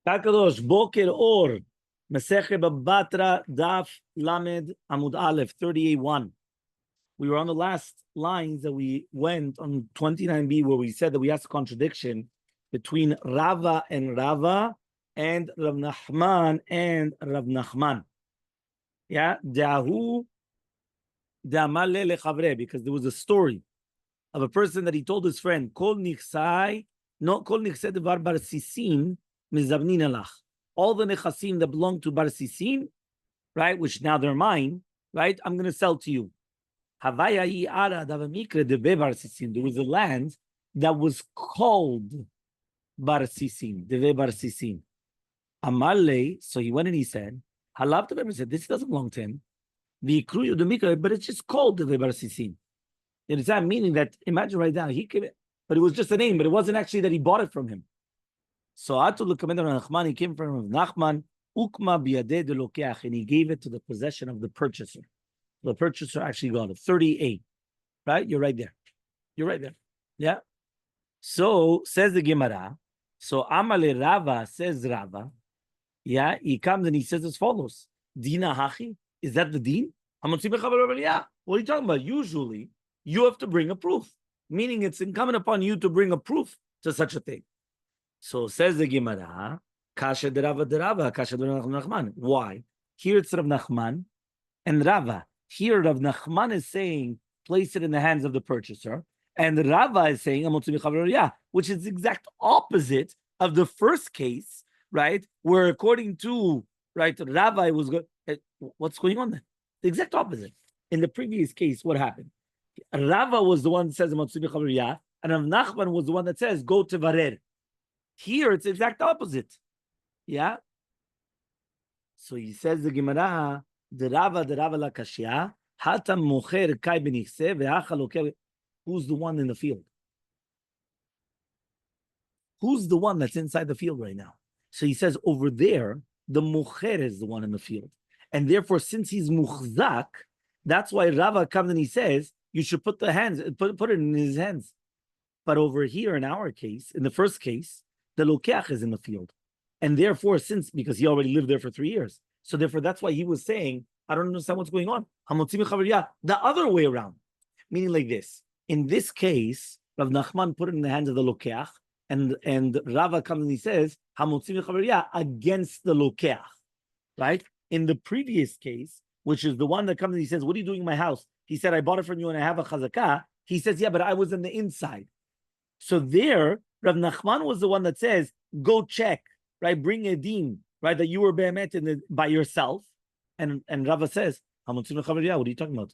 Kakadosh Boker Or Masechet Batra Daf Lamed Amud Aleph 38:1. We were on the last lines that we went on 29b, where we said that we asked a contradiction between Rava and Rav Nachman and Rav Nachman. Yeah, Dahu Elmaleh lechavre, because there was a story of a person that he told his friend, Kol nichsai, no kol nichsai devar bar sisin mizavnin alach. All the nechasim that belong to bar sisin, right, which now they're mine, right, I'm going to sell to you. There was a land that was called bar sisin, deve bar sisin. Elmaleh, so he went and he said, Halav to them, said, this doesn't belong to him. But it's just called deve bar sisin. It's that meaning that, imagine right now, he came, but it was just a name, but it wasn't actually that he bought it from him. So Atul Commander Nachman, he came from Nachman, Ukma biyadeh de lokeach, and he gave it to the possession of the purchaser. The purchaser actually got it. 38. Right? You're right there. You're right there. Yeah. So says the Gemara. So Amale Rava, says Rava. Yeah, he comes and he says as follows. Dina hachi? Is that the deen? Yeah. What are you talking about? Usually you have to bring a proof, meaning it's incumbent upon you to bring a proof to such a thing. So says the Gemara, Kasha de Rava, Kasha de Rav Nachman. Why? Here it's Rav Nachman and Rava. Here Rav Nachman is saying, place it in the hands of the purchaser, and Rava is saying, which is the exact opposite of the first case, right? Where according to, right, Rava was good. What's going on there? The exact opposite. In the previous case, what happened? Rava was the one that says, and Rav Nachman was the one that says, go to Varer. Here, it's the exact opposite. Yeah? So he says the Gemara, the Rava la kashya, hatam mocher kai benichse ve'achal. Who's the one in the field? Who's the one that's inside the field right now? So he says over there, the mocher is the one in the field. And therefore, since he's muchzak, that's why Rava comes and he says, you should put the hands, put it in his hands. But over here, in our case, in the first case, the lokeach is in the field. And therefore, because he already lived there for 3 years. So therefore, that's why he was saying, I don't understand what's going on. The other way around. Meaning like this. In this case, Rav Nachman put it in the hands of the lokeach, and Rava comes and he says, against the lokeach. Right? In the previous case, which is the one that comes and he says, what are you doing in my house? He said, I bought it from you and I have a chazakah. He says, yeah, but I was on the inside. So there, Rav Nachman was the one that says, go check, right? Bring a deen, right? That you were behemet by yourself. And Rava says, what are you talking about?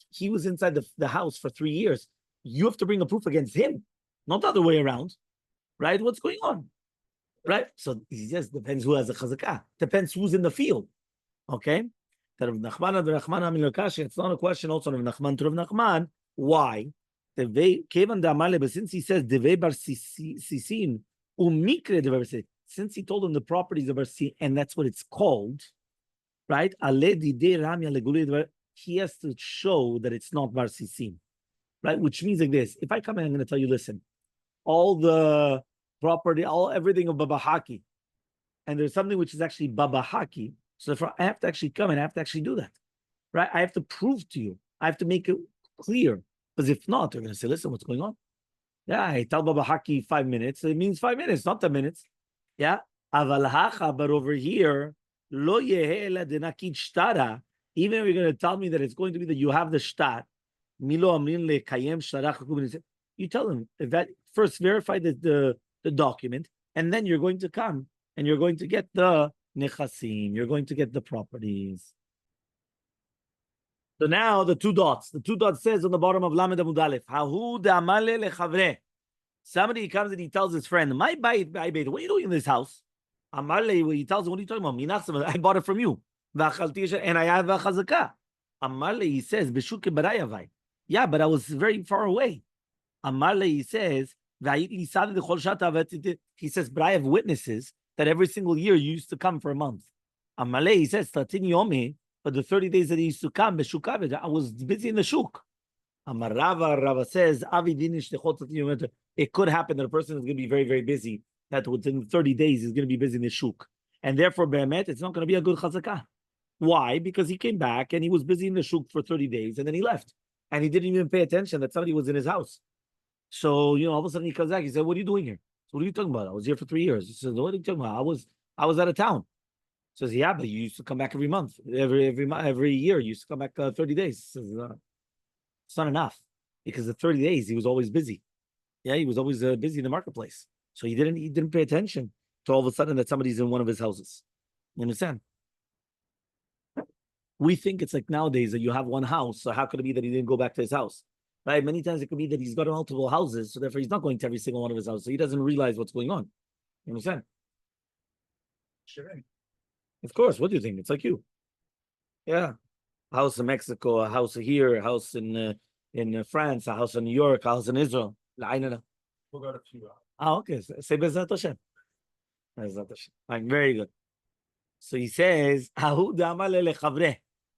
He was inside the house for 3 years. You have to bring a proof against him, not the other way around, right? What's going on, right? So he says, depends who has a chazakah. Depends who's in the field, okay? It's not a question also of Nachman to Rav Nachman. Why? But since he says since he told him the properties of Barsi, and that's what it's called, right? He has to show that it's not Barsisin, right? Which means like this: if I come in, I'm going to tell you, listen, all the property, everything of Baba Haki, and there's something which is actually Baba Haki. So therefore, I have to actually come and I have to actually do that, right? I have to prove to you. I have to make it clear. Because if not, they're going to say, listen, what's going on? Yeah, I tell Baba Haki 5 minutes. It means 5 minutes, not 10 minutes. Yeah. But over here, lo yehela denakid shtara. Even if you're going to tell me that it's going to be that you have the shtar, milo amrin lekayem shtarach. You tell them that first verify the document, and then you're going to come and you're going to get the nechasim. You're going to get the properties. So now the two dots. The two dots says on the bottom of Lamed Amud Aleph, Hahu Elmaleh lechavre. Somebody comes and he tells his friend, my bait, what are you doing in this house? Elmaleh, he tells him, what are you talking about? I bought it from you. And I have a chazakah. Elmaleh, he says, Beshuke barayavai. Yeah, but I was very far away. Elmaleh, he says, he says, but I have witnesses that every single year you used to come for a month. Elmaleh, he says, Tatin yomi. But the 30 days that he used to come, I was busy in the shuk. Rava says, it could happen that a person is going to be very, very busy that within 30 days he's going to be busy in the shuk. And therefore, be'emet, it's not going to be a good chazakah. Why? Because he came back and he was busy in the shuk for 30 days and then he left. And he didn't even pay attention that somebody was in his house. So, all of a sudden he comes back. He said, what are you doing here? So what are you talking about? I was here for 3 years. He says, what are you talking about? I was out of town. He says, yeah, but you used to come back every month. Every year you used to come back 30 days. He says, it's not enough. Because the 30 days he was always busy. Yeah, he was always busy in the marketplace. So he didn't pay attention to all of a sudden that somebody's in one of his houses. You understand? We think it's like nowadays that you have one house. So how could it be that he didn't go back to his house? Right? Many times it could be that he's got multiple houses. So therefore he's not going to every single one of his houses. So he doesn't realize what's going on. You understand? Sure. Of course. What do you think? It's like you. Yeah. A house in Mexico, a house here, a house in France, a house in New York, a house in Israel. We got a few out. Okay. Say Bezat Hashem. Bezat Hashem. Right, very good. So he says, so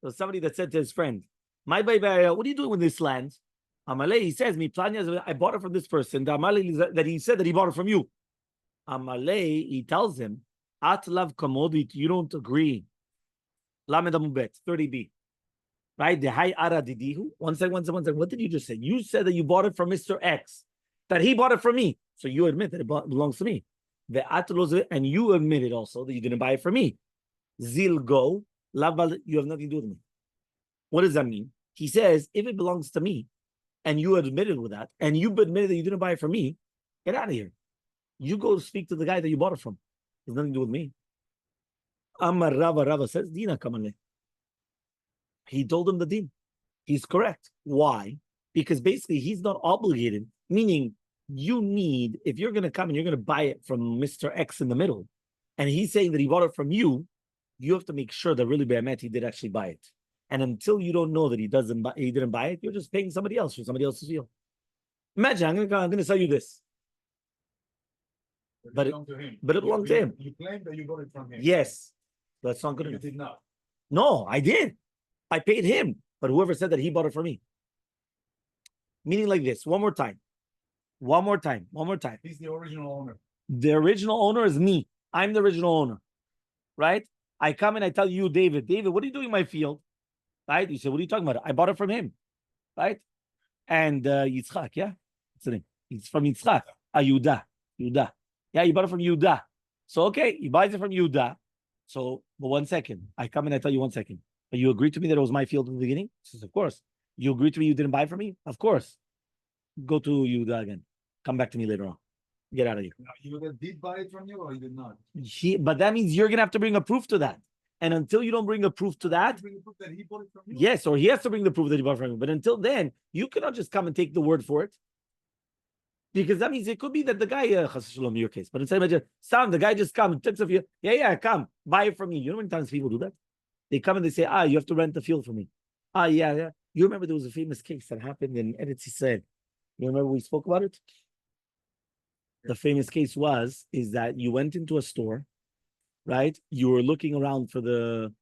somebody that said to his friend, my baby, what are you doing with this land? Elmaleh, he says, I bought it from this person. That he said that he bought it from you. Elmaleh, he tells him, at love commodity, you don't agree. Lamed Amubet, 30b. Right? The high ara didihu. One second. What did you just say? You said that you bought it from Mr. X, that he bought it from me. So you admit that it belongs to me. And you admitted also that you didn't buy it from me. Zil go, you have nothing to do with me. What does that mean? He says, if it belongs to me, and you admitted with that, and you admitted that you didn't buy it from me, get out of here. You go speak to the guy that you bought it from. It has nothing to do with me. Amar Rava says, Dina Kamaleh. He told him the din. He's correct. Why? Because basically he's not obligated, meaning you need, if you're going to come and you're going to buy it from Mr. X in the middle, and he's saying that he bought it from you, you have to make sure that really be'emet he did actually buy it. And until you don't know that he didn't buy it, you're just paying somebody else for somebody else's deal. Imagine, I'm going to sell you this. But it belonged to him. You claim that you got it from him. Yes. That's not good enough. You did not. No, I did. I paid him. But whoever said that he bought it for me. Meaning like this. One more time. He's the original owner. The original owner is me. I'm the original owner. Right? I come and I tell you, David, what are you doing in my field? Right? You say, what are you talking about? I bought it from him. Right? And Yitzchak, yeah? What's the name? It's from Yitzchak. Yehuda. Yeah, you bought it from Yehuda. So, okay, he buys it from Yehuda. So, but 1 second. I come and I tell you 1 second. But you agreed to me that it was my field in the beginning? He says, of course. You agreed to me you didn't buy it from me? Of course. Go to Yehuda again. Come back to me later on. Get out of here. Now, Yehuda did buy it from you or he did not? But that means you're going to have to bring a proof to that. And until you don't bring a proof to that, bring the proof that he bought it from you? Yes, or he has to bring the proof that he bought it from you. But until then, you cannot just come and take the word for it. Because that means it could be that the guy, Shalom in your case, but instead of Sam, the guy just comes, takes a field. Yeah, come, buy it from me. You know how many times people do that? They come and they say, you have to rent the field from me. Yeah. You remember there was a famous case that happened in Eretz Yisrael. You remember we spoke about it? The famous case is that you went into a store, right? You were looking around for the,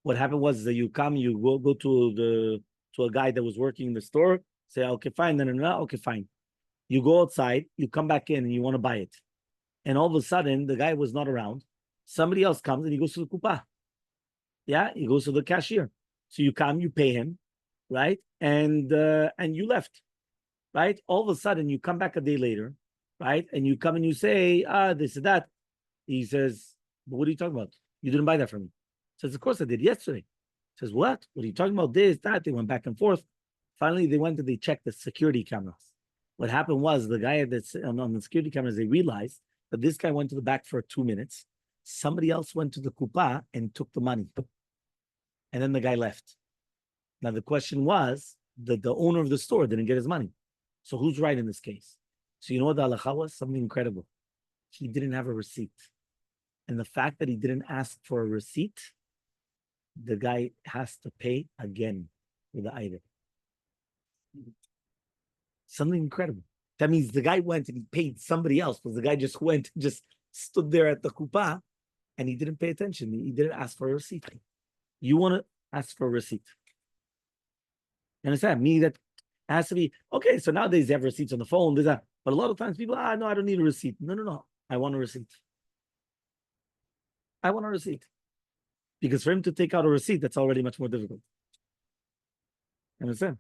what happened was that you go to a guy that was working in the store, say, okay, fine, no, okay, fine. You go outside, you come back in and you want to buy it. And all of a sudden, the guy was not around. Somebody else comes and he goes to the kupa. Yeah, he goes to the cashier. So you come, you pay him, right? And you left, right? All of a sudden, you come back a day later, right? And you come and you say, this and that. He says, what are you talking about? You didn't buy that from me. He says, of course I did yesterday. He says, what? What are you talking about? This, that. They went back and forth. Finally, they went and they checked the security cameras. What happened was the guy that's on the security cameras, they realized that this guy went to the back for 2 minutes. Somebody else went to the kupa and took the money. And then the guy left. Now, the question was that the owner of the store didn't get his money. So who's right in this case? So you know what the halakha was? Something incredible. He didn't have a receipt. And the fact that he didn't ask for a receipt, the guy has to pay again with the item. Something incredible. That means the guy went and he paid somebody else, because the guy just went and just stood there at the kupa and he didn't pay attention. He didn't ask for a receipt. You want to ask for a receipt. You understand? Meaning that it has to be, okay, so nowadays they have receipts on the phone. But a lot of times people, no, I don't need a receipt. No. I want a receipt. I want a receipt. Because for him to take out a receipt, that's already much more difficult. Understand?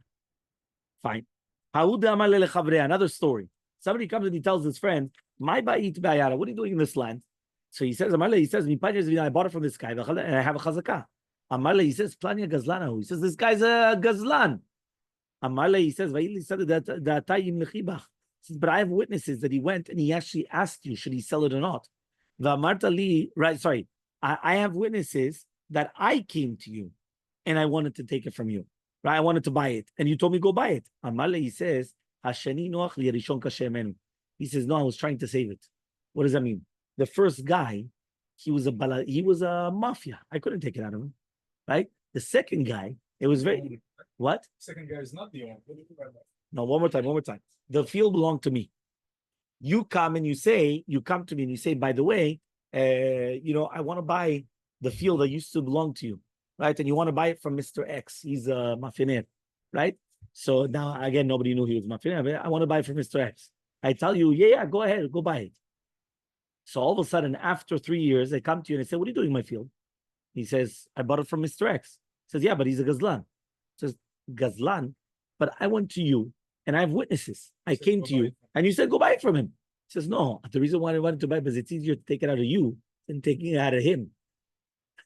Fine. Another story. Somebody comes and he tells his friend, "My ba'it ba'yara, what are you doing in this land?" So he says, "Amaleh," he says, I bought it from this guy, and I have a chazakah. Amaleh, he says, "Plania gazlanahu." He says, "This guy's a gazlan." Amaleh, he says, "Va'ili said that tayim lechibach." He says, "But I have witnesses that he went and he actually asked you, should he sell it or not?" Va'amarta li, right? Sorry, I have witnesses that I came to you, and I wanted to take it from you. Right? I wanted to buy it. And you told me go buy it. Amaleh, he says, Hashani noach li yarishon kasher menu. He says, no, I was trying to save it. What does that mean? The first guy, he was a mafia. I couldn't take it out of him. Right? The second guy, it was very what? Second guy is not the owner. No, one more time. The field belonged to me. You come to me and you say, by the way, I want to buy the field that used to belong to you. Right? And you want to buy it from Mr. X. He's a mafionaire, right? So now, again, nobody knew he was mafionaire, but I want to buy it from Mr. X. I tell you, yeah, go ahead, go buy it. So all of a sudden, after 3 years, they come to you and they say, what are you doing in my field? He says, I bought it from Mr. X. He says, yeah, but he's a gazlan. He says, gazlan, but I went to you and I have witnesses. I came to you and you said, go buy it from him. He says, no, the reason why I wanted to buy it is it's easier to take it out of you than taking it out of him.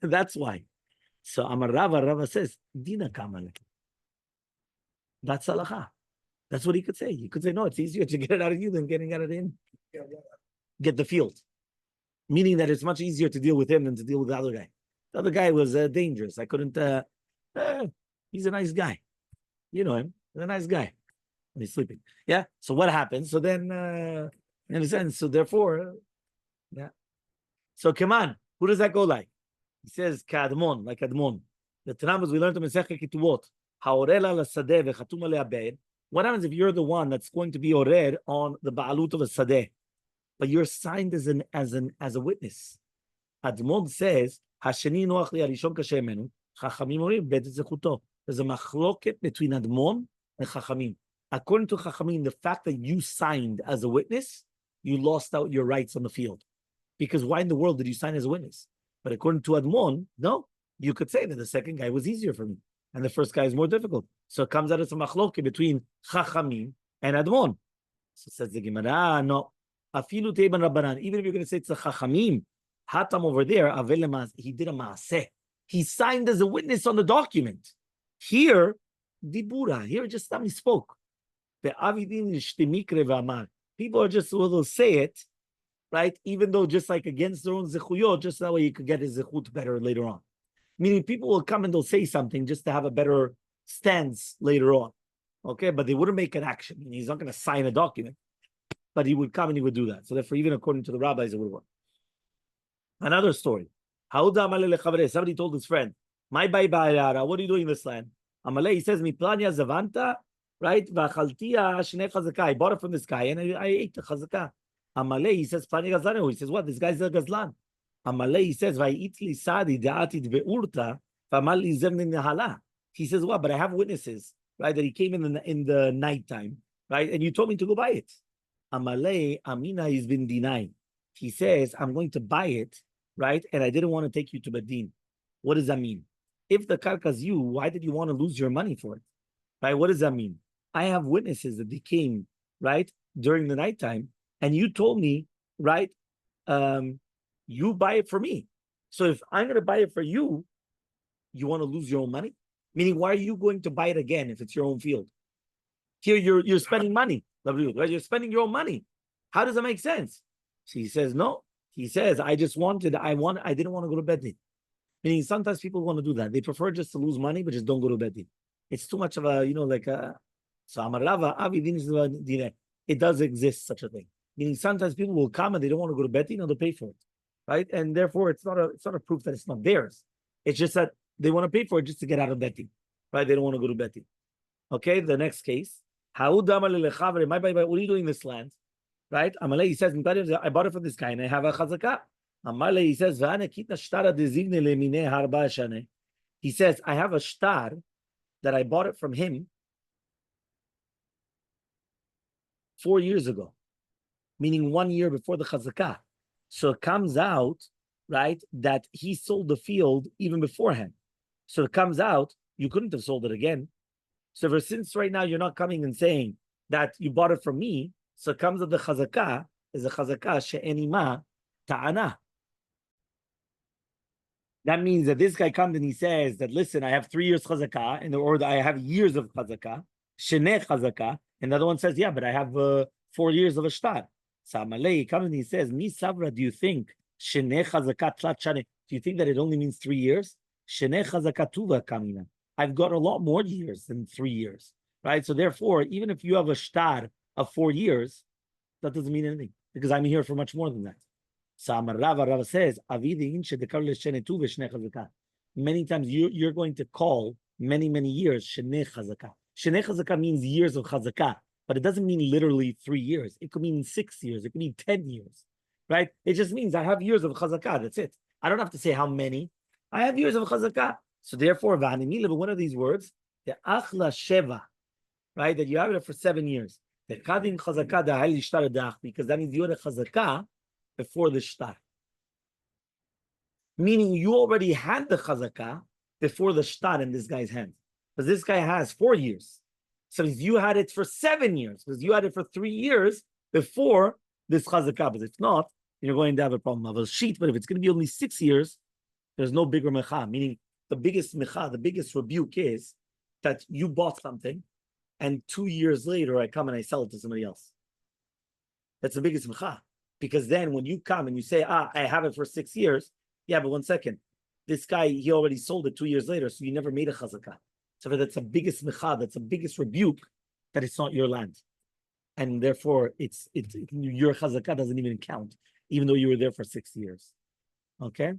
That's why. So Amar Rava says, Dina Kamale. That's halacha. That's what he could say. He could say, no, it's easier to get it out of you than getting it out of him. Get the field. Meaning that it's much easier to deal with him than to deal with the other guy. The other guy was dangerous. I couldn't, he's a nice guy. You know him. He's a nice guy. When he's sleeping. Yeah. So what happens? So then, in a sense, so therefore, yeah. So come on. Who does that go like? He says, Kadmon, like Admon. The Tanam, we learned in Masechet Ketubot. Ha'orela l'sadeh v'chatum alei abed. What happens if you're the one that's going to be orer on the ba'alut of a sadeh, but you're signed as a witness? Admon says, Hasheni noach li arishon kasher menu. Chachamim orim bet zechuto. There's a machloket between Admon and Chachamim. According to Chachamim, the fact that you signed as a witness, you lost out your rights on the field. Because why in the world did you sign as a witness? But according to Admon, no, you could say that the second guy was easier for me, and the first guy is more difficult. So it comes out as a machloke between Chachamim and Admon. So says the Gemara, no. Afilu teiban rabbanan. Even if you're going to say it's a Chachamim, Hatam over there, he did a maaseh. He signed as a witness on the document. Here, dibura. Here, just he spoke. People are just will say it. Right? Even though just like against their own zechuyot, just that way you could get his zechut better later on. Meaning people will come and they'll say something just to have a better stance later on. Okay? But they wouldn't make an action. I mean, he's not going to sign a document. But he would come and he would do that. So therefore, even according to the rabbis, it would work. Another story. Somebody told his friend, my bai ba'ayara, what are you doing in this land? Amaleh, he says, mi plania zavanta, right? V'achaltia shnei chazakah. I bought it from this guy and I ate the chazakah. Amaleh, he says, he says, what? This guy's a gazlan. Amaleh, he says, he says, what? But I have witnesses, right? That he came in the nighttime, right? And you told me to go buy it. Amaleh, Amina has been denied. He says, I'm going to buy it, right? And I didn't want to take you to Bedin. What does that mean? If the karka's you, why did you want to lose your money for it? Right? What does that mean? I have witnesses that they came, right, during the nighttime. And you told me, right, you buy it for me. So if I'm going to buy it for you, you want to lose your own money? Meaning, why are you going to buy it again if it's your own field? Here, you're spending money. You're spending your own money. How does that make sense? So he says, no. He says, I didn't want to go to Bedin. Meaning, sometimes people want to do that. They prefer just to lose money, but just don't go to Bedin. It's too much of a, so Amarava, it does exist, such a thing. Meaning sometimes people will come and they don't want to go to Bedin and they'll pay for it, right? And therefore, it's not a proof that it's not theirs. It's just that they want to pay for it just to get out of Bedin, right? They don't want to go to Bedin. Okay, the next case. What are you doing in this land? Right? Amaleh, he says, I bought it from this guy and I have a chazakah. Amaleh, he says, he says, I have a shtar that I bought it from him 4 years ago. meaning 1 year before the chazakah. So it comes out, right, that he sold the field even beforehand. So it comes out, you couldn't have sold it again. So since right now you're not coming and saying that you bought it from me, so it comes that the chazakah is a chazakah she'enima ta'ana. That means that this guy comes and he says that, listen, I have 3 years chazakah, or I have years of chazakah, sheneh chazakah, and the other one says, yeah, but I have 4 years of a shtar. So Elmaleh comes and he says, Mi Savra, do you think sheneh chazakah tlat shaneh? Do you think that it only means 3 years? Sheneh chazakah tuva kamina. I've got a lot more years than 3 years, right? So therefore, even if you have a shtar of 4 years, that doesn't mean anything because I'm here for much more than that. So Rava says, many times you're going to call many years sheneh chazakah. Sheneh chazakah means years of chazakah, but it doesn't mean literally 3 years. It could mean 6 years. It could mean 10 years, right? It just means I have years of chazakah. That's it. I don't have to say how many. I have years of chazakah. So therefore, but one of these words, the achla sheva, right? That you have it for 7 years. The kadin chazakah da hayli shtar dach, because that means you had a chazakah before the shtar. Meaning you already had the chazakah before the shtar in this guy's hand. Because this guy has 4 years. So you had it for 7 years, because you had it for 3 years before this chazakah. But if not, you're going to have a problem of a sheet. But if it's going to be only 6 years, there's no bigger mecha. Meaning the biggest mecha, the biggest rebuke is that you bought something and 2 years later I come and I sell it to somebody else. That's the biggest mecha. Because then when you come and you say, I have it for 6 years, yeah, but 1 second. This guy, he already sold it 2 years later, so you never made a chazakah. So that's the biggest mecha, that's the biggest rebuke that it's not your land. And therefore, your chazakah doesn't even count, even though you were there for 6 years. Okay?